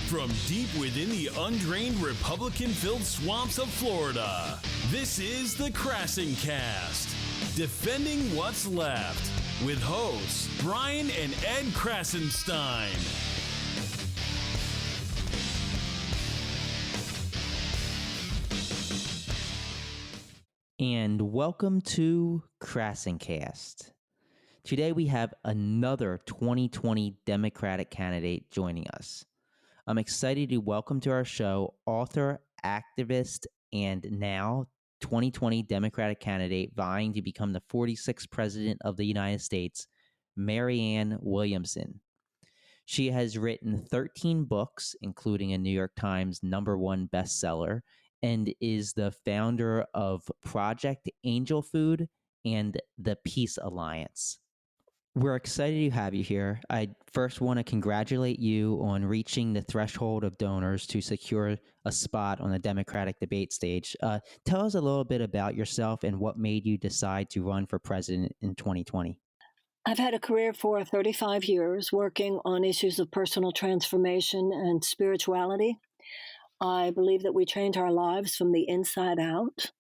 From deep within the undrained Republican-filled swamps of Florida, this is the KrassenCast, defending what's left, with hosts Brian and Ed Krassenstein. And welcome to KrassenCast. Today we have another 2020 Democratic candidate joining us. I'm excited to welcome to our show author, activist, and now 2020 Democratic candidate vying to become the 46th President of the United States, Marianne Williamson. She has written 13 books, including a New York Times #1 bestseller, and is the founder of Project Angel Food and the Peace Alliance. We're excited to have you here. I first want to congratulate you on reaching the threshold of donors to secure a spot on the Democratic debate stage. Tell us a little bit about yourself and what made you decide to run for president in 2020. I've had a career for 35 years working on issues of personal transformation and spirituality. I believe that we change our lives from the inside out.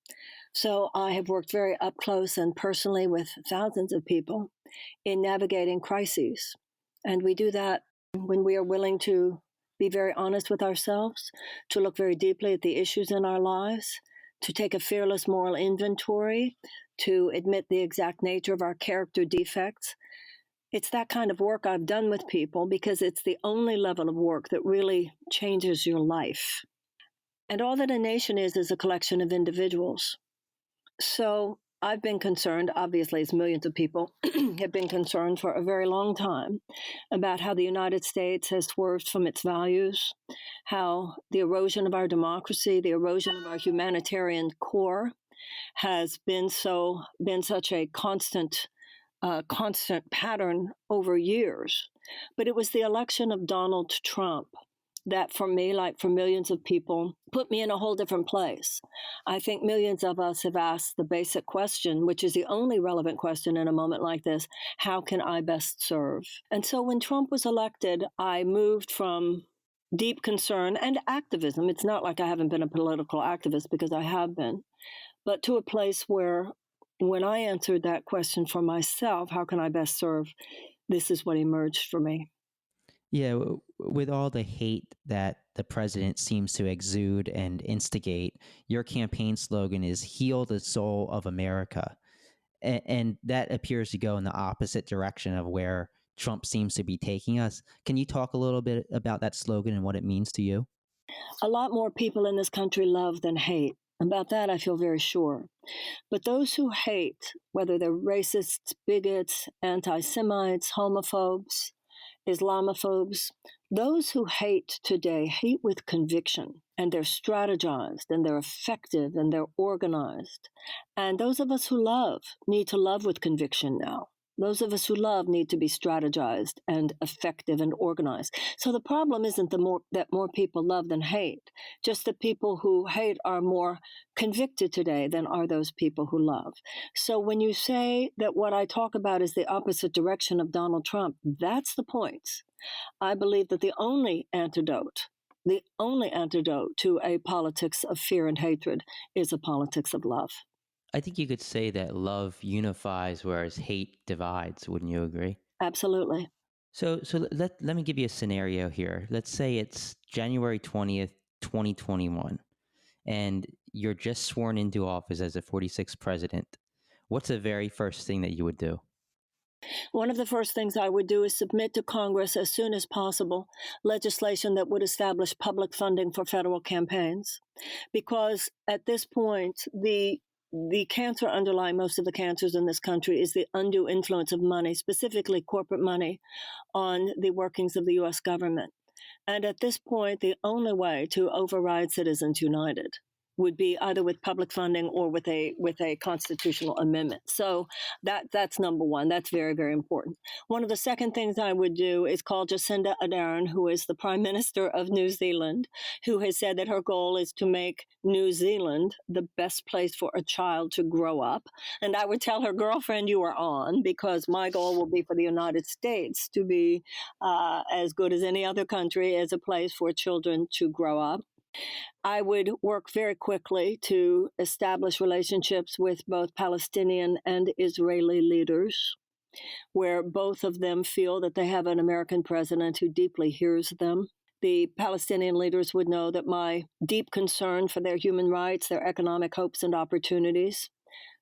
So I have worked very up close and personally with thousands of people in navigating crises. And we do that when we are willing to be very honest with ourselves, to look very deeply at the issues in our lives, to take a fearless moral inventory, to admit the exact nature of our character defects. It's that kind of work I've done with people because it's the only level of work that really changes your life. And all that a nation is a collection of individuals. So I've been concerned, obviously, as millions of people have been concerned for a very long time, about how the United States has swerved from its values, how the erosion of our democracy, the erosion of our humanitarian core has been such a constant pattern over years. But it was the election of Donald Trump that, for me, like for millions of people, put me in a whole different place. I think millions of us have asked the basic question, which is the only relevant question in a moment like this: how can I best serve? And so when Trump was elected, I moved from deep concern and activism. It's not like I haven't been a political activist, because I have been, but to a place where when I answered that question for myself, how can I best serve? This is what emerged for me. Yeah, with all the hate that the president seems to exude and instigate, your campaign slogan is "Heal the Soul of America." And that appears to go in the opposite direction of where Trump seems to be taking us. Can you talk a little bit about that slogan and what it means to you? A lot more people in this country love than hate. About that, I feel very sure. But those who hate, whether they're racists, bigots, anti-Semites, homophobes, Islamophobes, those who hate today hate with conviction, and they're strategized, and they're effective, and they're organized. And those of us who love need to love with conviction now. Those of us who love need to be strategized and effective and organized. So the problem isn't that more people love than hate, just that people who hate are more convicted today than are those people who love. So when you say that what I talk about is the opposite direction of Donald Trump, that's the point. I believe that the only antidote to a politics of fear and hatred is a politics of love. I think you could say that love unifies, whereas hate divides. Wouldn't you agree? Absolutely. So let me give you a scenario here. Let's say it's January 20th, 2021, and you're just sworn into office as the 46th president. What's the very first thing that you would do? One of the first things I would do is submit to Congress as soon as possible legislation that would establish public funding for federal campaigns. Because at this point, the cancer underlying most of the cancers in this country is the undue influence of money, specifically corporate money, on the workings of the U.S. government. And at this point, the only way to override Citizens United would be either with public funding or with a constitutional amendment. So that's number one. That's very, very important. One of the second things I would do is call Jacinda Ardern, who is the Prime Minister of New Zealand, who has said that her goal is to make New Zealand the best place for a child to grow up. And I would tell her, girlfriend, you are on, because my goal will be for the United States to be as good as any other country as a place for children to grow up. I would work very quickly to establish relationships with both Palestinian and Israeli leaders, where both of them feel that they have an American president who deeply hears them. The Palestinian leaders would know that my deep concern for their human rights, their economic hopes and opportunities,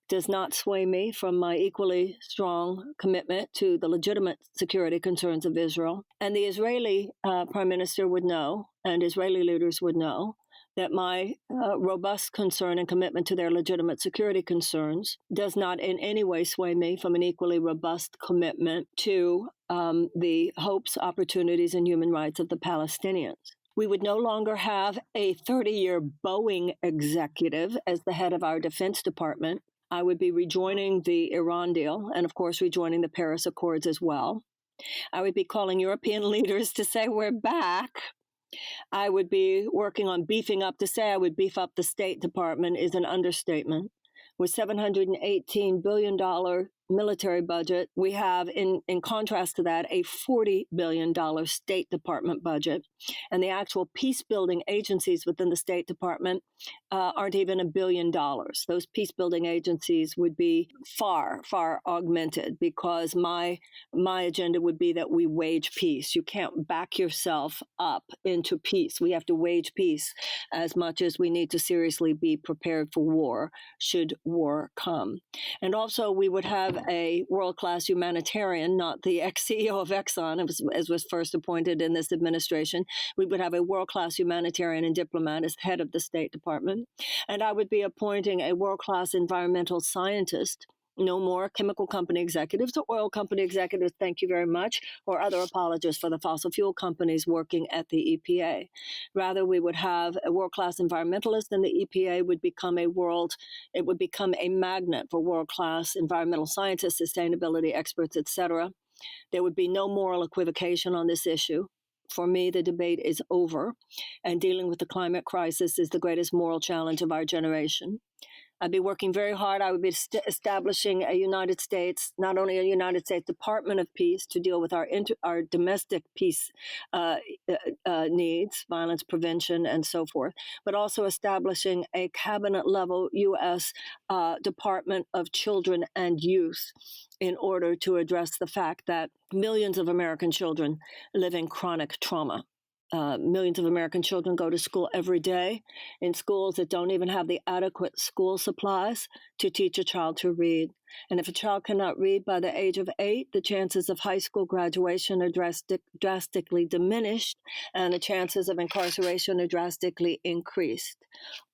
does not sway me from my equally strong commitment to the legitimate security concerns of Israel. And the Israeli prime minister would know, and Israeli leaders would know, that my robust concern and commitment to their legitimate security concerns does not in any way sway me from an equally robust commitment to the hopes, opportunities, and human rights of the Palestinians. We would no longer have a 30-year Boeing executive as the head of our Defense Department. I would be rejoining the Iran deal and, of course, rejoining the Paris Accords as well. I would be calling European leaders to say we're back. I would be working on beefing up. To say I would beef up the State Department is an understatement. With $718 billion military budget, we have, in contrast to that, a $40 billion State Department budget. And the actual peace-building agencies within the State Department aren't even $1 billion. Those peace-building agencies would be far, far augmented, because my agenda would be that we wage peace. You can't back yourself up into peace. We have to wage peace as much as we need to seriously be prepared for war, should war come. And also, we would have a world-class humanitarian, not the ex-CEO of Exxon, as was first appointed in this administration. We would have a world-class humanitarian and diplomat as head of the State Department. And I would be appointing a world-class environmental scientist. No more chemical company executives or oil company executives, thank you very much, or other apologists for the fossil fuel companies working at the EPA. Rather, we would have a world-class environmentalist, and the EPA would become a magnet for world-class environmental scientists, sustainability experts, etc. There would be no moral equivocation on this issue. For me, the debate is over, and dealing with the climate crisis is the greatest moral challenge of our generation. I'd be working very hard. I would be establishing a United States, not only a United States Department of Peace to deal with our domestic peace needs, violence prevention, and so forth, but also establishing a cabinet-level U.S. Department of Children and Youth in order to address the fact that millions of American children live in chronic trauma. Millions of American children go to school every day in schools that don't even have the adequate school supplies to teach a child to read. And if a child cannot read by the age of 8, the chances of high school graduation are drastically diminished, and the chances of incarceration are drastically increased.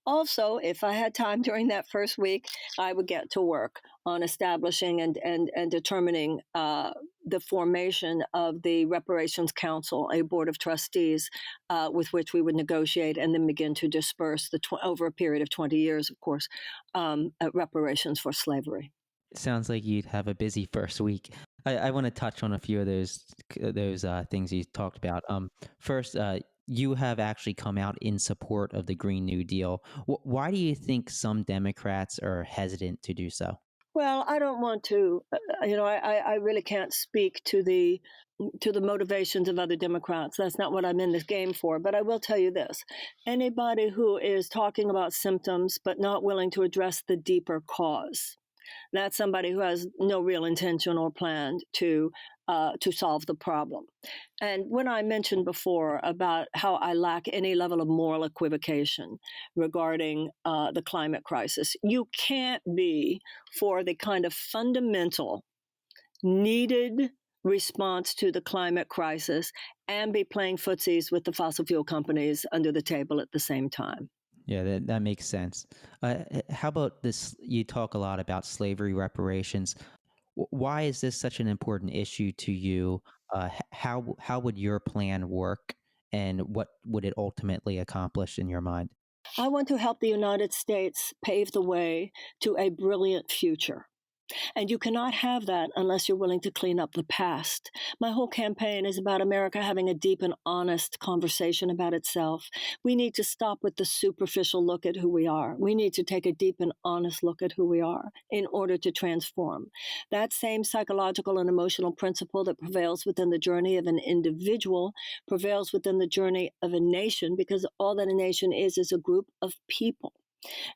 Also, if I had time during that first week, I would get to work on establishing and determining the formation of the Reparations Council, a board of trustees with which we would negotiate and then begin to disperse over a period of 20 years, of course, reparations for slavery. It sounds like you'd have a busy first week. I want to touch on a few of those things you talked about. First, you have actually come out in support of the Green New Deal. Why do you think some Democrats are hesitant to do so? Well, I don't want to, I really can't speak to the motivations of other Democrats. That's not what I'm in this game for. But I will tell you this. Anybody who is talking about symptoms but not willing to address the deeper cause, that's somebody who has no real intention or plan to solve the problem. And when I mentioned before about how I lack any level of moral equivocation regarding the climate crisis, you can't be for the kind of fundamental needed response to the climate crisis and be playing footsies with the fossil fuel companies under the table at the same time. Yeah, that makes sense. How about this? You talk a lot about slavery reparations. Why is this such an important issue to you? How would your plan work, and what would it ultimately accomplish in your mind? I want to help the United States pave the way to a brilliant future. And you cannot have that unless you're willing to clean up the past. My whole campaign is about America having a deep and honest conversation about itself. We need to stop with the superficial look at who we are. We need to take a deep and honest look at who we are in order to transform. That same psychological and emotional principle that prevails within the journey of an individual prevails within the journey of a nation, because all that a nation is a group of people.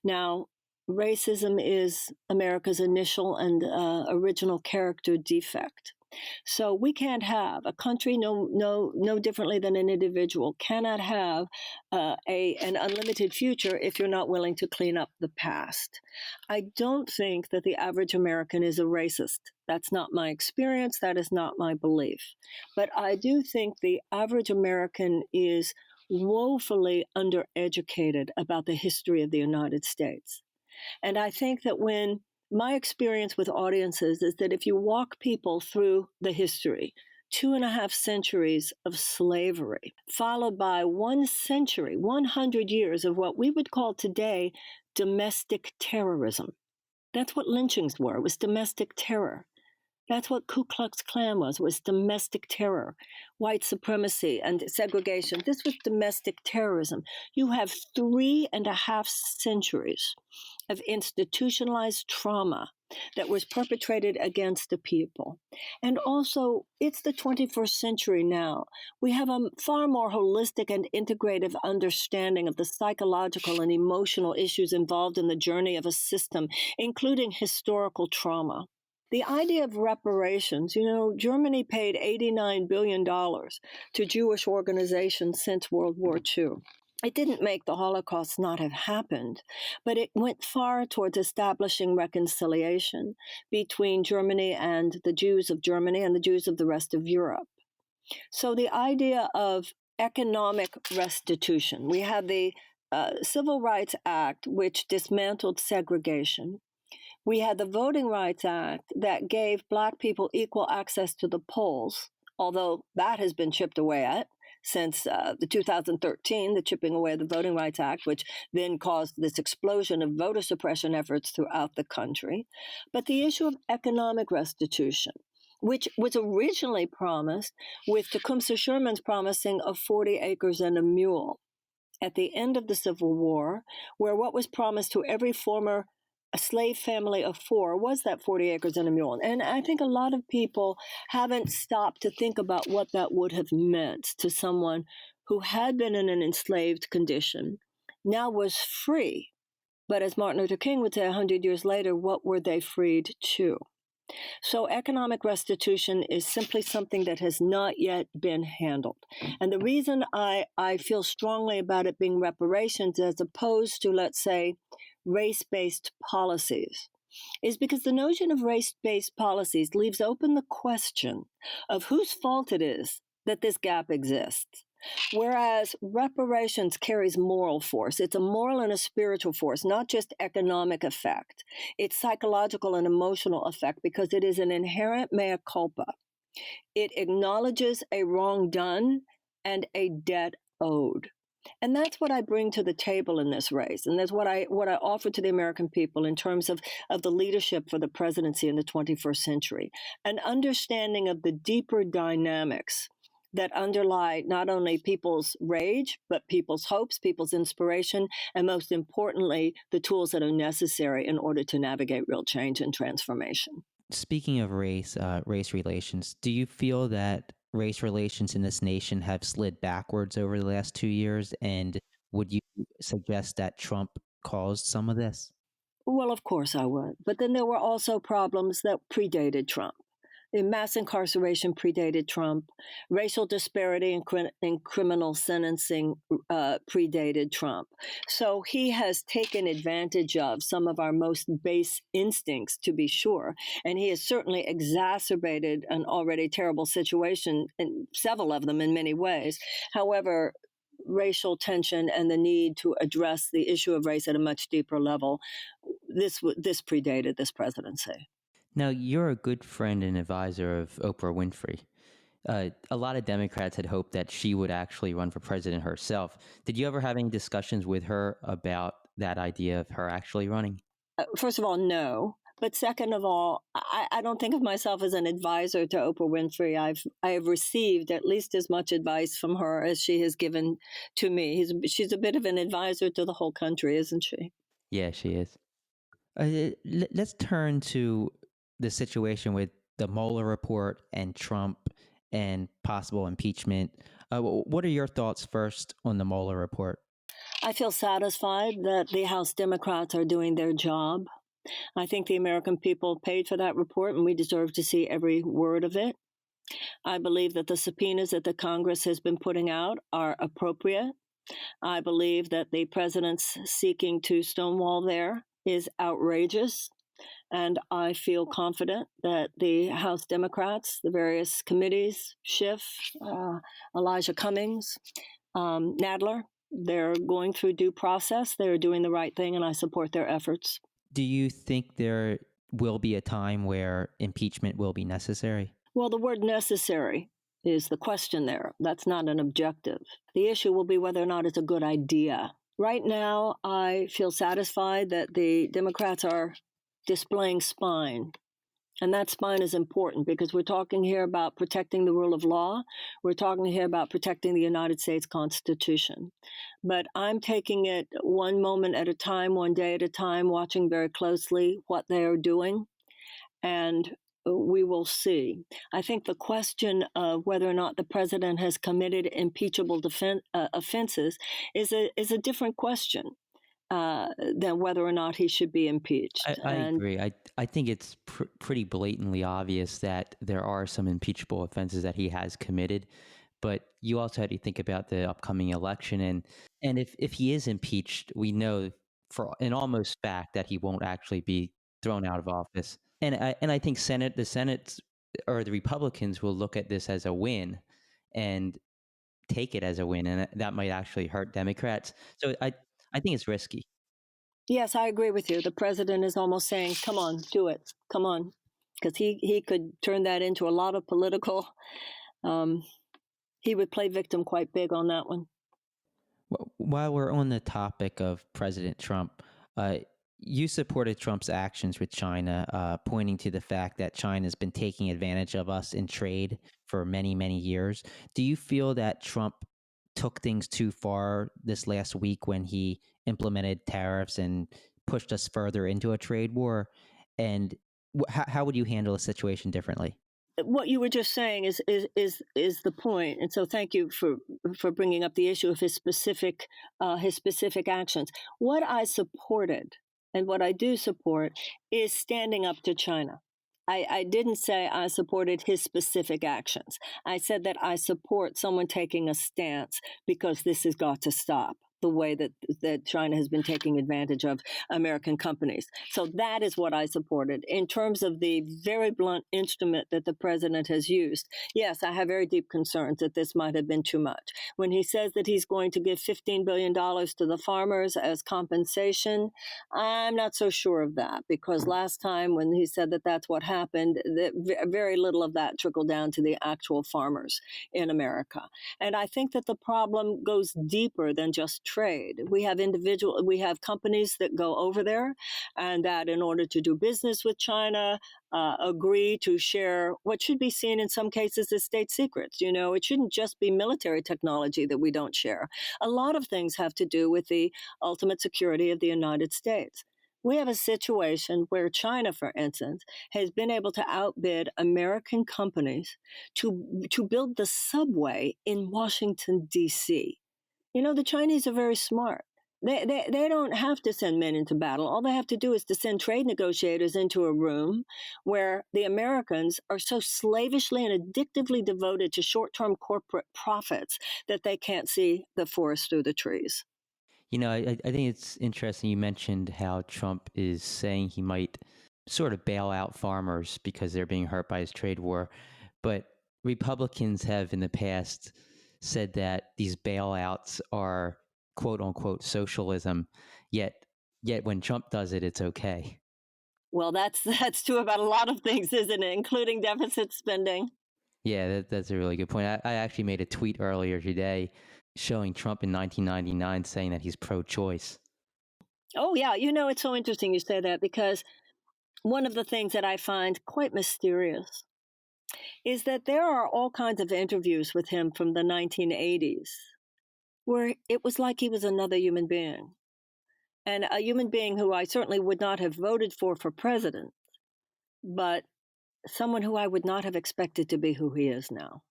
Now, racism is America's initial and original character defect. So we can't have a country no differently than an individual cannot have an unlimited future if you're not willing to clean up the past. I don't think that the average American is a racist. That's not my experience. That is not my belief. But I do think the average American is woefully undereducated about the history of the United States. And I think that when my experience with audiences is that if you walk people through the history, 2.5 centuries of slavery, followed by 1 century, 100 years of what we would call today domestic terrorism. That's what lynchings were. It was domestic terror. That's what Ku Klux Klan was domestic terror, white supremacy and segregation. This was domestic terrorism. You have 3.5 centuries of institutionalized trauma that was perpetrated against the people. And also, it's the 21st century now. We have a far more holistic and integrative understanding of the psychological and emotional issues involved in the journey of a system, including historical trauma. The idea of reparations, Germany paid $89 billion to Jewish organizations since World War II. It didn't make the Holocaust not have happened, but it went far towards establishing reconciliation between Germany and the Jews of Germany and the Jews of the rest of Europe. So the idea of economic restitution, we had the Civil Rights Act, which dismantled segregation. We had the Voting Rights Act that gave Black people equal access to the polls, although that has been chipped away at since the 2013, the chipping away of the Voting Rights Act, which then caused this explosion of voter suppression efforts throughout the country. But the issue of economic restitution, which was originally promised with Tecumseh Sherman's promising of 40 acres and a mule at the end of the Civil War, where what was promised to every former a slave family of 4 was that 40 acres and a mule. And I think a lot of people haven't stopped to think about what that would have meant to someone who had been in an enslaved condition, now was free. But as Martin Luther King would say 100 years later, what were they freed to? So economic restitution is simply something that has not yet been handled. And the reason I feel strongly about it being reparations as opposed to, let's say, race-based policies is because the notion of race-based policies leaves open the question of whose fault it is that this gap exists. Whereas reparations carries moral force. It's a moral and a spiritual force, not just economic effect. It's psychological and emotional effect because it is an inherent mea culpa. It acknowledges a wrong done and a debt owed. And that's what I bring to the table in this race. And that's what I offer to the American people in terms of the leadership for the presidency in the 21st century. An understanding of the deeper dynamics that underlie not only people's rage, but people's hopes, people's inspiration, and most importantly, the tools that are necessary in order to navigate real change and transformation. Speaking of race relations, do you feel that race relations in this nation have slid backwards over the last 2 years? And would you suggest that Trump caused some of this? Well, of course I would. But then there were also problems that predated Trump. Mass incarceration predated Trump. Racial disparity in criminal sentencing predated Trump. So he has taken advantage of some of our most base instincts, to be sure. And he has certainly exacerbated an already terrible situation, in several of them in many ways. However, racial tension and the need to address the issue of race at a much deeper level, this predated this presidency. Now, you're a good friend and advisor of Oprah Winfrey. A lot of Democrats had hoped that she would actually run for president herself. Did you ever have any discussions with her about that idea of her actually running? First of all, no. But second of all, I don't think of myself as an advisor to Oprah Winfrey. I have received at least as much advice from her as she has given to me. She's a bit of an advisor to the whole country, isn't she? Yeah, she is. Let's turn to the situation with the Mueller report and Trump and possible impeachment. What are your thoughts first on the Mueller report? I feel satisfied that the House Democrats are doing their job. I think the American people paid for that report, and we deserve to see every word of it. I believe that the subpoenas that the Congress has been putting out are appropriate. I believe that the president's seeking to stonewall there is outrageous. And I feel confident that the House Democrats, the various committees, Schiff, Elijah Cummings, Nadler, they're going through due process. They're doing the right thing, and I support their efforts. Do you think there will be a time where impeachment will be necessary? Well, the word necessary is the question there. That's not an objective. The issue will be whether or not it's a good idea. Right now, I feel satisfied that the Democrats are displaying spine. And that spine is important because we're talking here about protecting the rule of law. We're talking here about protecting the United States Constitution. But I'm taking it one moment at a time, one day at a time, watching very closely what they are doing. And we will see. I think the question of whether or not the president has committed impeachable offenses is a different question than whether or not he should be impeached. I agree. I think it's pretty blatantly obvious that there are some impeachable offenses that he has committed. But you also have to think about the upcoming election. And if he is impeached, we know for an almost fact that he won't actually be thrown out of office. And I think the Senate or the Republicans will look at this as a win and take it as a win. And that might actually hurt Democrats. So I think it's risky. Yes, I agree with you. The president is almost saying, come on, do it. Come on. Because he could turn that into a lot of political. He would play victim quite big on that one. While we're on the topic of President Trump, you supported Trump's actions with China, pointing to the fact that China has been taking advantage of us in trade for many, many years. Do you feel that Trump took things too far this last week when he implemented tariffs and pushed us further into a trade war? And how would you handle a situation differently? What you were just saying is the point, and so thank you for bringing up the issue of his specific actions. What I supported and what I do support is standing up to China. I didn't say I supported his specific actions. I said that I support someone taking a stance because this has got to stop. The way that China has been taking advantage of American companies. So that is what I supported. In terms of the very blunt instrument that the president has used, yes, I have very deep concerns that this might have been too much. When he says that he's going to give $15 billion to the farmers as compensation, I'm not so sure of that, because last time when he said that that's what happened, very little of that trickled down to the actual farmers in America. And I think that the problem goes deeper than just trade. We have companies that go over there and that in order to do business with China, agree to share what should be seen in some cases as state secrets. It shouldn't just be military technology that we don't share. A lot of things have to do with the ultimate security of the United States. We have a situation where China, for instance, has been able to outbid American companies to build the subway in Washington, D.C. The Chinese are very smart. They don't have to send men into battle. All they have to do is to send trade negotiators into a room where the Americans are so slavishly and addictively devoted to short-term corporate profits that they can't see the forest through the trees. I think it's interesting you mentioned how Trump is saying he might sort of bail out farmers because they're being hurt by his trade war. But Republicans have in the past said that these bailouts are quote unquote socialism, yet when Trump does it, it's okay. Well, that's true about a lot of things, isn't it? Including deficit spending. Yeah, that's a really good point. I actually made a tweet earlier today showing Trump in 1999 saying that he's pro-choice. Oh, yeah. It's so interesting you say that because one of the things that I find quite mysterious is that there are all kinds of interviews with him from the 1980s where it was like he was another human being, and a human being who I certainly would not have voted for president, but someone who I would not have expected to be who he is now.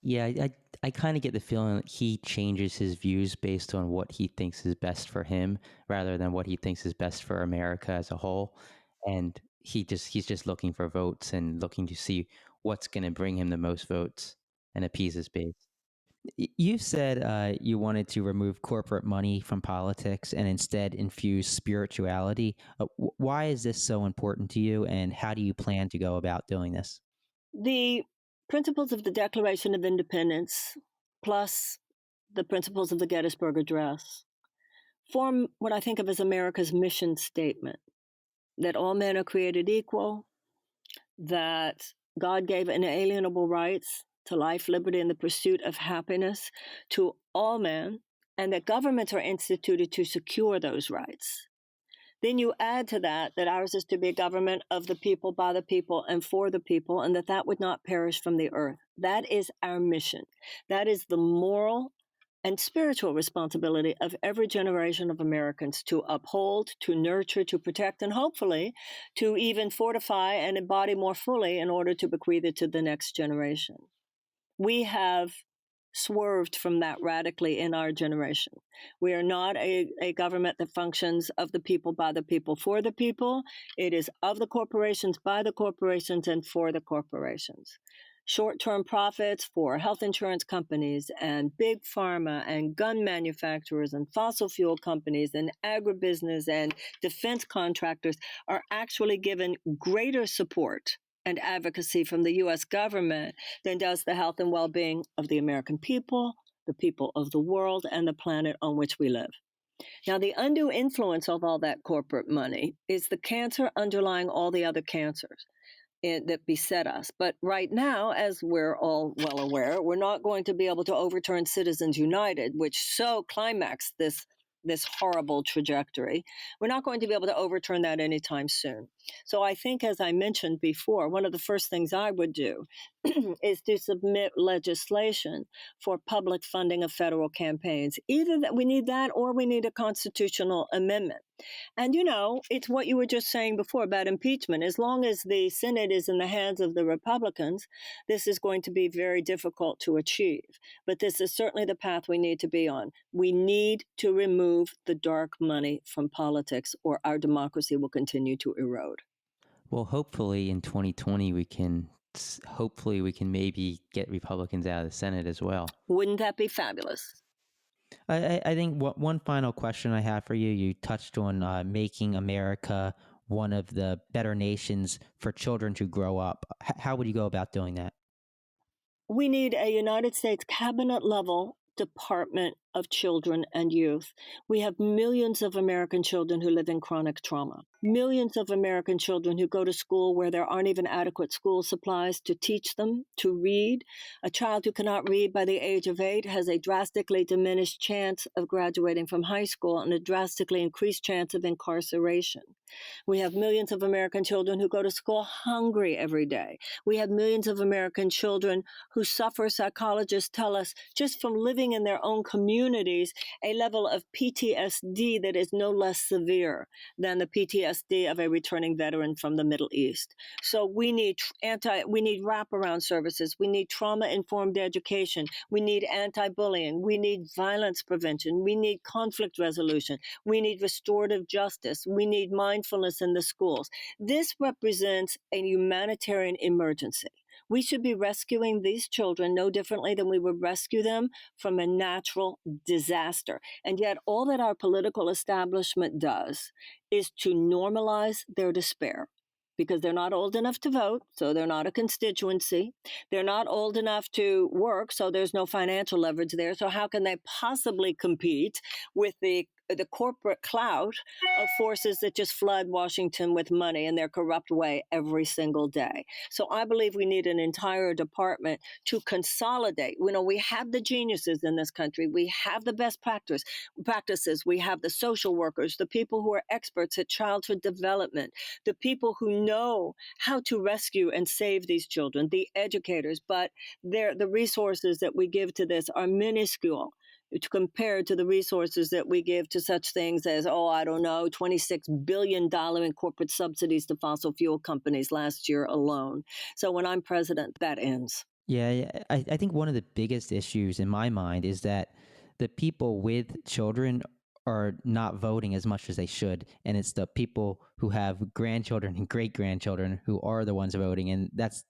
Yeah, I kind of get the feeling that he changes his views based on what he thinks is best for him rather than what he thinks is best for America as a whole. And he's just looking for votes and looking to see what's going to bring him the most votes and appease his base. You said you wanted to remove corporate money from politics and instead infuse spirituality. Why is this so important to you, and how do you plan to go about doing this? The principles of the Declaration of Independence, plus the principles of the Gettysburg Address, form what I think of as America's mission statement, that all men are created equal, that God gave inalienable rights to life, liberty, and the pursuit of happiness to all men, and that governments are instituted to secure those rights. Then you add to that ours is to be a government of the people, by the people, and for the people, and that would not perish from the earth. That is our mission. That is the moral and spiritual responsibility of every generation of Americans to uphold, to nurture, to protect, and hopefully to even fortify and embody more fully in order to bequeath it to the next generation. We have swerved from that radically in our generation. We are not a government that functions of the people, by the people, for the people. It is of the corporations, by the corporations, and for the corporations. Short-term profits for health insurance companies and big pharma and gun manufacturers and fossil fuel companies and agribusiness and defense contractors are actually given greater support and advocacy from the U.S. government than does the health and well-being of the American people, the people of the world, and the planet on which we live. Now, the undue influence of all that corporate money is the cancer underlying all the other cancers that beset us. But right now, as we're all well aware, we're not going to be able to overturn Citizens United, which so climaxed this horrible trajectory. We're not going to be able to overturn that anytime soon. So I think, as I mentioned before, one of the first things I would do is to submit legislation for public funding of federal campaigns. Either that we need that or we need a constitutional amendment. And, it's what you were just saying before about impeachment. As long as the Senate is in the hands of the Republicans, this is going to be very difficult to achieve. But this is certainly the path we need to be on. We need to remove the dark money from politics, or our democracy will continue to erode. Well, hopefully in 2020 we can maybe get Republicans out of the Senate as well. Wouldn't that be fabulous? I think one final question I have for you. You touched on making America one of the better nations for children to grow up. How would you go about doing that? We need a United States cabinet level Department of Children and Youth. We have millions of American children who live in chronic trauma, millions of American children who go to school where there aren't even adequate school supplies to teach them to read. A child who cannot read by the age of 8 has a drastically diminished chance of graduating from high school and a drastically increased chance of incarceration. We have millions of American children who go to school hungry every day. We have millions of American children who suffer, psychologists tell us, just from living in their own communities, a level of PTSD that is no less severe than the PTSD of a returning veteran from the Middle East. So we need wraparound services. We need trauma-informed education. We need anti-bullying. We need violence prevention. We need conflict resolution. We need restorative justice. We need mindfulness in the schools. This represents a humanitarian emergency. We should be rescuing these children no differently than we would rescue them from a natural disaster. And yet all that our political establishment does is to normalize their despair, because they're not old enough to vote, so they're not a constituency. They're not old enough to work, so there's no financial leverage there. So how can they possibly compete with the the corporate clout of forces that just flood Washington with money in their corrupt way every single day. So I believe we need an entire department to consolidate. We have the geniuses in this country. We have the best practices. We have the social workers, the people who are experts at childhood development, the people who know how to rescue and save these children, the educators, but the resources that we give to this are minuscule compared to the resources that we give to such things as, $26 billion in corporate subsidies to fossil fuel companies last year alone. So when I'm president, that ends. Yeah, I think one of the biggest issues in my mind is that the people with children are not voting as much as they should. And it's the people who have grandchildren and great-grandchildren who are the ones voting. And that's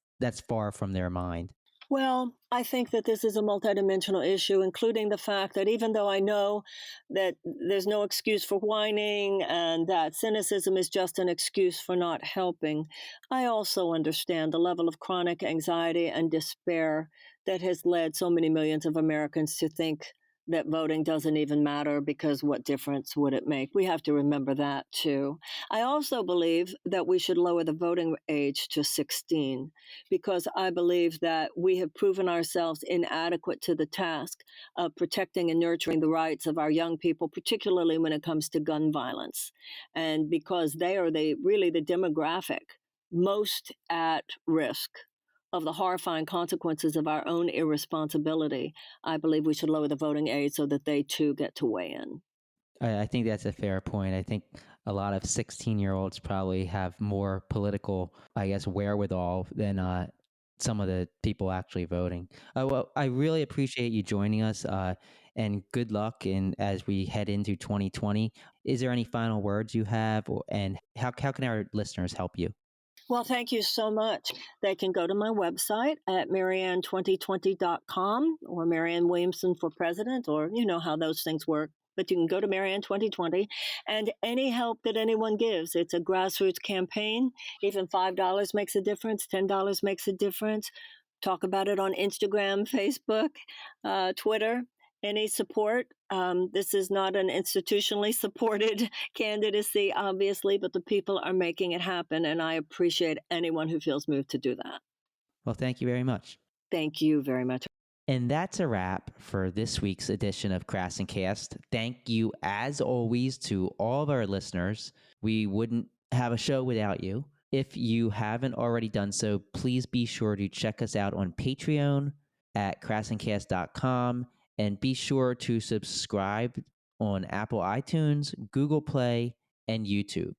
far from their mind. Well, I think that this is a multidimensional issue, including the fact that even though I know that there's no excuse for whining and that cynicism is just an excuse for not helping, I also understand the level of chronic anxiety and despair that has led so many millions of Americans to think that voting doesn't even matter because what difference would it make? We have to remember that too. I also believe that we should lower the voting age to 16 because I believe that we have proven ourselves inadequate to the task of protecting and nurturing the rights of our young people, particularly when it comes to gun violence. And because they are really the demographic most at risk of the horrifying consequences of our own irresponsibility, I believe we should lower the voting age so that they too get to weigh in. I think that's a fair point. I think a lot of 16-year-olds probably have more political, wherewithal than some of the people actually voting. Well, I really appreciate you joining us, and good luck as we head into 2020. Is there any final words you have, and how can our listeners help you? Well, thank you so much. They can go to my website at Marianne2020.com or Marianne Williamson for President, or you know how those things work. But you can go to Marianne 2020, and any help that anyone gives, it's a grassroots campaign. Even $5 makes a difference, $10 makes a difference. Talk about it on Instagram, Facebook, Twitter. Any support. This is not an institutionally supported candidacy, obviously, but the people are making it happen, and I appreciate anyone who feels moved to do that. Well, thank you very much. Thank you very much. And that's a wrap for this week's edition of KrassenCast. Thank you, as always, to all of our listeners. We wouldn't have a show without you. If you haven't already done so, please be sure to check us out on Patreon at KrassenCast.com. And be sure to subscribe on Apple iTunes, Google Play, and YouTube.